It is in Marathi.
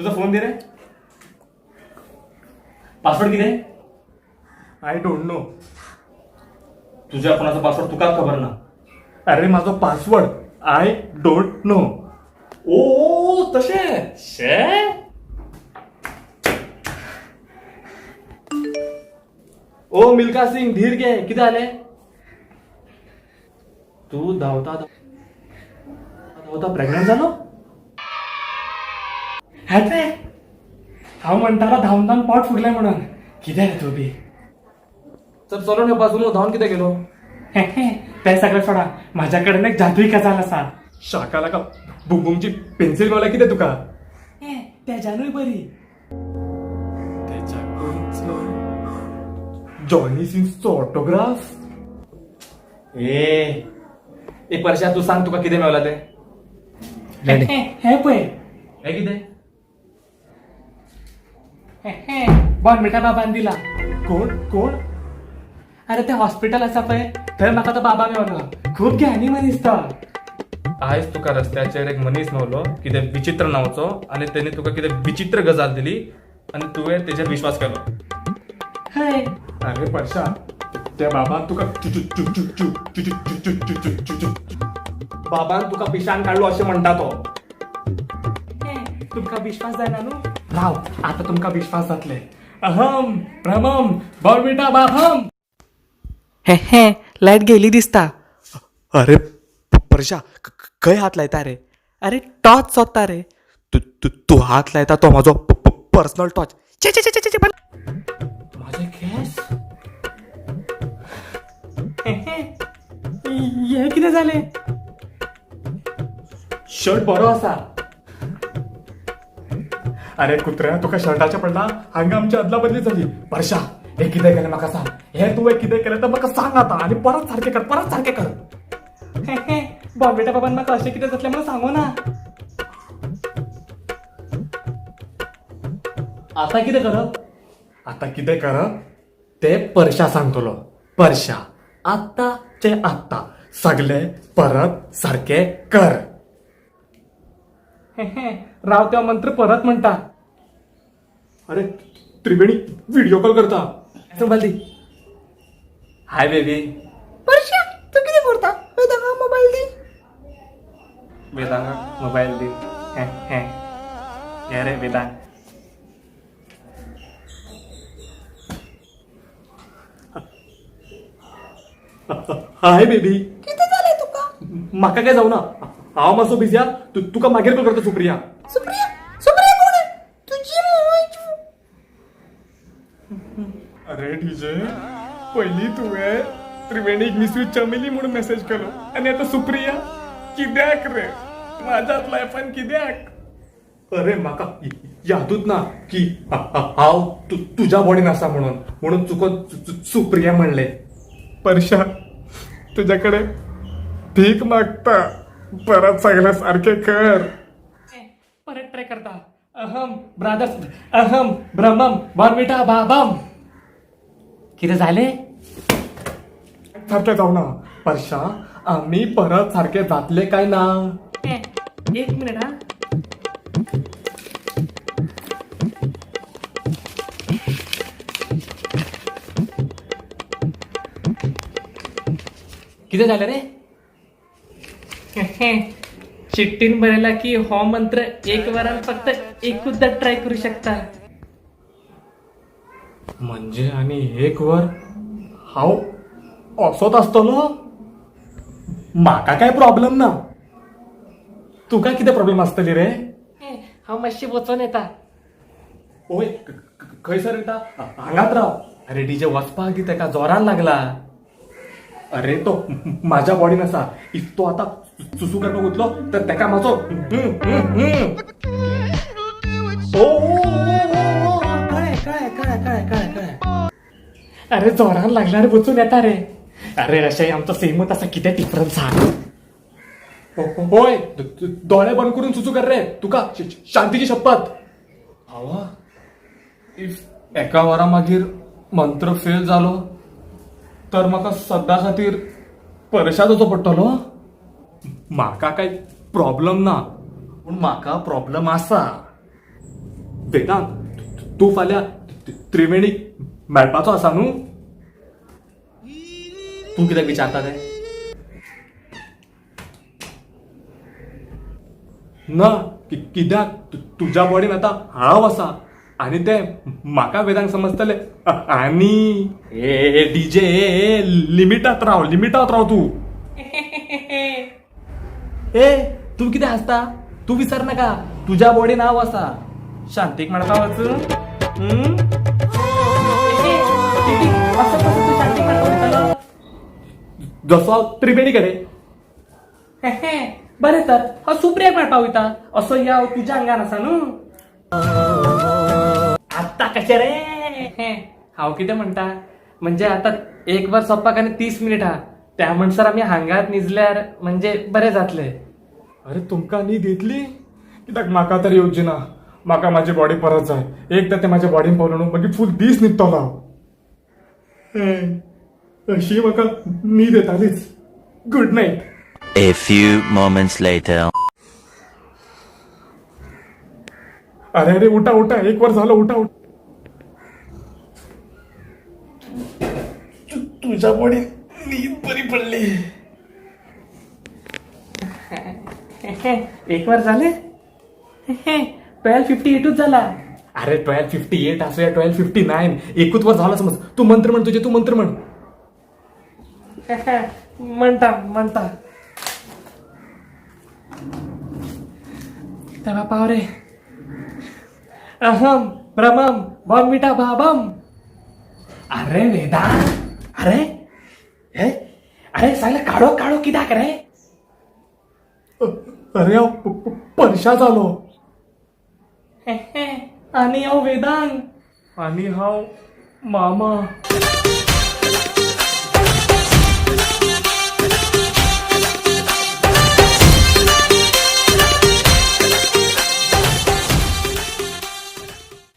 तुझा फोन दे रे. पासवर्ड किती? I don't know. तुझ्या फोनाचा पासवर्ड तुका खबर ना. अरे माझा पासवर्ड आय डोंट नो. ओ तसे शे. ओ मिल्का सिंग धीर घे. किती आले? तू धावता धावता प्रेग्नंट झालो. ह्याचे हा म्हणताना धावून धावून पोट फुगलाय म्हणून. किती आहे तू बी? तर चलो ना पासून धावून किती गेलो. ते सगळं सोडा. माझ्याकडे एक जादुई कजाल असा. शाकाला का बुंबुंगची पेन्सिल मला किती तुका? त्या जानूय बरी. Johnny सिन्सचो autograph. ए परशा तू सांग तुका किती मिळवला ते. हे पय हे किती? बॉर्नविटा बाबान दिला. कोण कोण? अरे ते हॉस्पिटल असा पय थंय म्हाका तो बाबा मेवलो. खूप ज्ञानी मनीस तो. आयज तुका रस्त्याचेर एक मनीस मेवलो कितें विचित्र नांवाचो आनी तेणी तुका कितें विचित्र गजाल दिली आनी तुवें तेजेर विश्वास केलो. हय. अरे परशा त्या बाबान तुका बाबान तुका पिशान काडलो अशें म्हणटा तो. तुमका विश्वास जायना न्हू. राव आता तुमका विश्वास जातले. अहम भ्रमम बॉर्नविटा बाबम. हे लाईट गेली दिसता. अरे परशा खंय हात लायता रे? अरे टॉर्च सोदता रे. तू हात लायता तो माझो पर्सनल टॉर्च. माझे केस. हे किती झाले? शर्ट बरो असा. अरे कुत्र्या तुका शर्टाच्या पडला हांगा आमची अदला बदली झाली. परशा हे कितें केलें म्हाका सांग. हे तुवें कितें केलें तर म्हाका सांग आता आनी परत सारकें कर. परत सारकें कर. बॉर्नविटा बाबान म्हाका अशें कितें जातलें म्हणून सांगू ना. आता कितें करप? आता कितें करप ते परशा सांगतलो. परशा आत्ताचे आत्ता सगळे परत सारकें कर. राव त्या मंत्र परत म्हणटा. अरे त्रिवेणी व्हिडिओ कॉल करता. बालदी. Hi baby. परश्या तू किती करता? वेदांगा मोबाईल दी. वेदांगा मोबाईल दे. हे रे वेदांग. Hi baby. किती झाले तुका? म्हाका काय जाऊ ना. हांव मातसो बिझी हा. तुका मागीर कॉल करता सुप्रिया. सुप्रिया सुप्रिया कोण आहे? तुझी मोबाईलची. अरे डीजे पहिली तुवें त्रिवेणीक मिसयूज चमेली म्हणून मेसेज केलो आणि आता सुप्रिया कित्याक रे? माझ्याच लायफान कित्याक? अरे म्हाका यादूच ना की हांव तुझ्या बॉडीन आसा म्हणून चुकून सुप्रिया म्हणले. परशा तुझ्याकडे भीक मागता. परत सगळं सारखे कर. परत ट्राय करता. अहम ब्रादर्स अहम ब्रह्मम बॉर्नविटा बाबम. किती झाले? सारखे जाऊ ना परशा. आम्ही परत सारखे जातले काय ना? एक मिनिट हा. किती झालं रे? चिठ्ठीन बरयला की हो मंत्र एक वरान फक्त एकूचदा ट्राय करू शकता. म्हणजे आणि एक वर हाव असोच असतलो. म्हाका काय प्रॉब्लेम ना. तुका किती प्रॉब्लेम असतली रे? हांव मातशी वचून येता. ओय खंयसर येता? हांगात राव. अरे डीजे वचपाक दी तेका जोरान लागला. अरे तो माझ्या बॉडीन असा. इफ तो आता सुसू करपाक उठलो तर तेका माझो कळ्ळें. अरे जोरान लागल्यार वचून येता रे. अरे अशें आमचो सेमूच आसा. कितें डिफरन्स आहा? होय दोळे बंद करून सुसू कर रे. तुका शांतीची शपथ. आवा इफ एका वरा मागीर मंत्र फेल जालो तर म्हाका सद्दा खातीर परशाद वचो पडटलो. म्हाका काय प्रॉब्लेम ना पूण म्हाका प्रॉब्लेम आसा. वेदांत तू फाल्यां त्रिवेणीक मेळपाचो आसा न्हू? तूं कित्याक विचारता रे? ना कित्याक तुज्या बॉडीन आतां हांव आसा आनी ते म्हाका वेदांक समजतले आनी ए डीजे लिमिटात राव तू. ए तू कितें हसता? तू विसर नाका तुज्या बॉडीन हांव आसा. शांतीक म्हणपा वच. जसो हांव त्रिवेणी कडेन बरें तर हांव सुप्रियाक मेळपा वयता असो या तुज्या आंगान आसा न्हू. आत्ता कशें रे? हांव कितें म्हणटा म्हणजे आतां 1 वर सोंपपाक आनी 30 मिनीट आहा. त्या म्हणसर आमी हांगात न्हिजल्यार म्हणजे बरें जातलें. अरे तुमकां न्हीद येतली? कित्याक म्हाका तर येवची ना. म्हाका म्हाजी बॉडी परत जाय. एकदां ते म्हाज्या बॉडीन पावलो न्हू मागीर फूल दीस न्हिदतलो हांव. अशी म्हाका न्हीद येतालीच. Good night. A few moments later. अरे उठा 1 वर झालं. उठा. तुझ्या बॉडीन न्हीद बरी पडली. 1 वर झाले. 12:58 झाला. अरे 12:58 असू या 12:59. 1 वर झाला समज. तू मंत्र म्हण तू मंत्र म्हण. म्हणता तेव्हा पाव रे. अहम ब्रह्मम बॉम्बिटा बाबम. अरे वेदा अरे सांगले काढो कित्याक रे? अरे हांव परशा जालो. आणि हांव वेदांग आणि हांव मामा.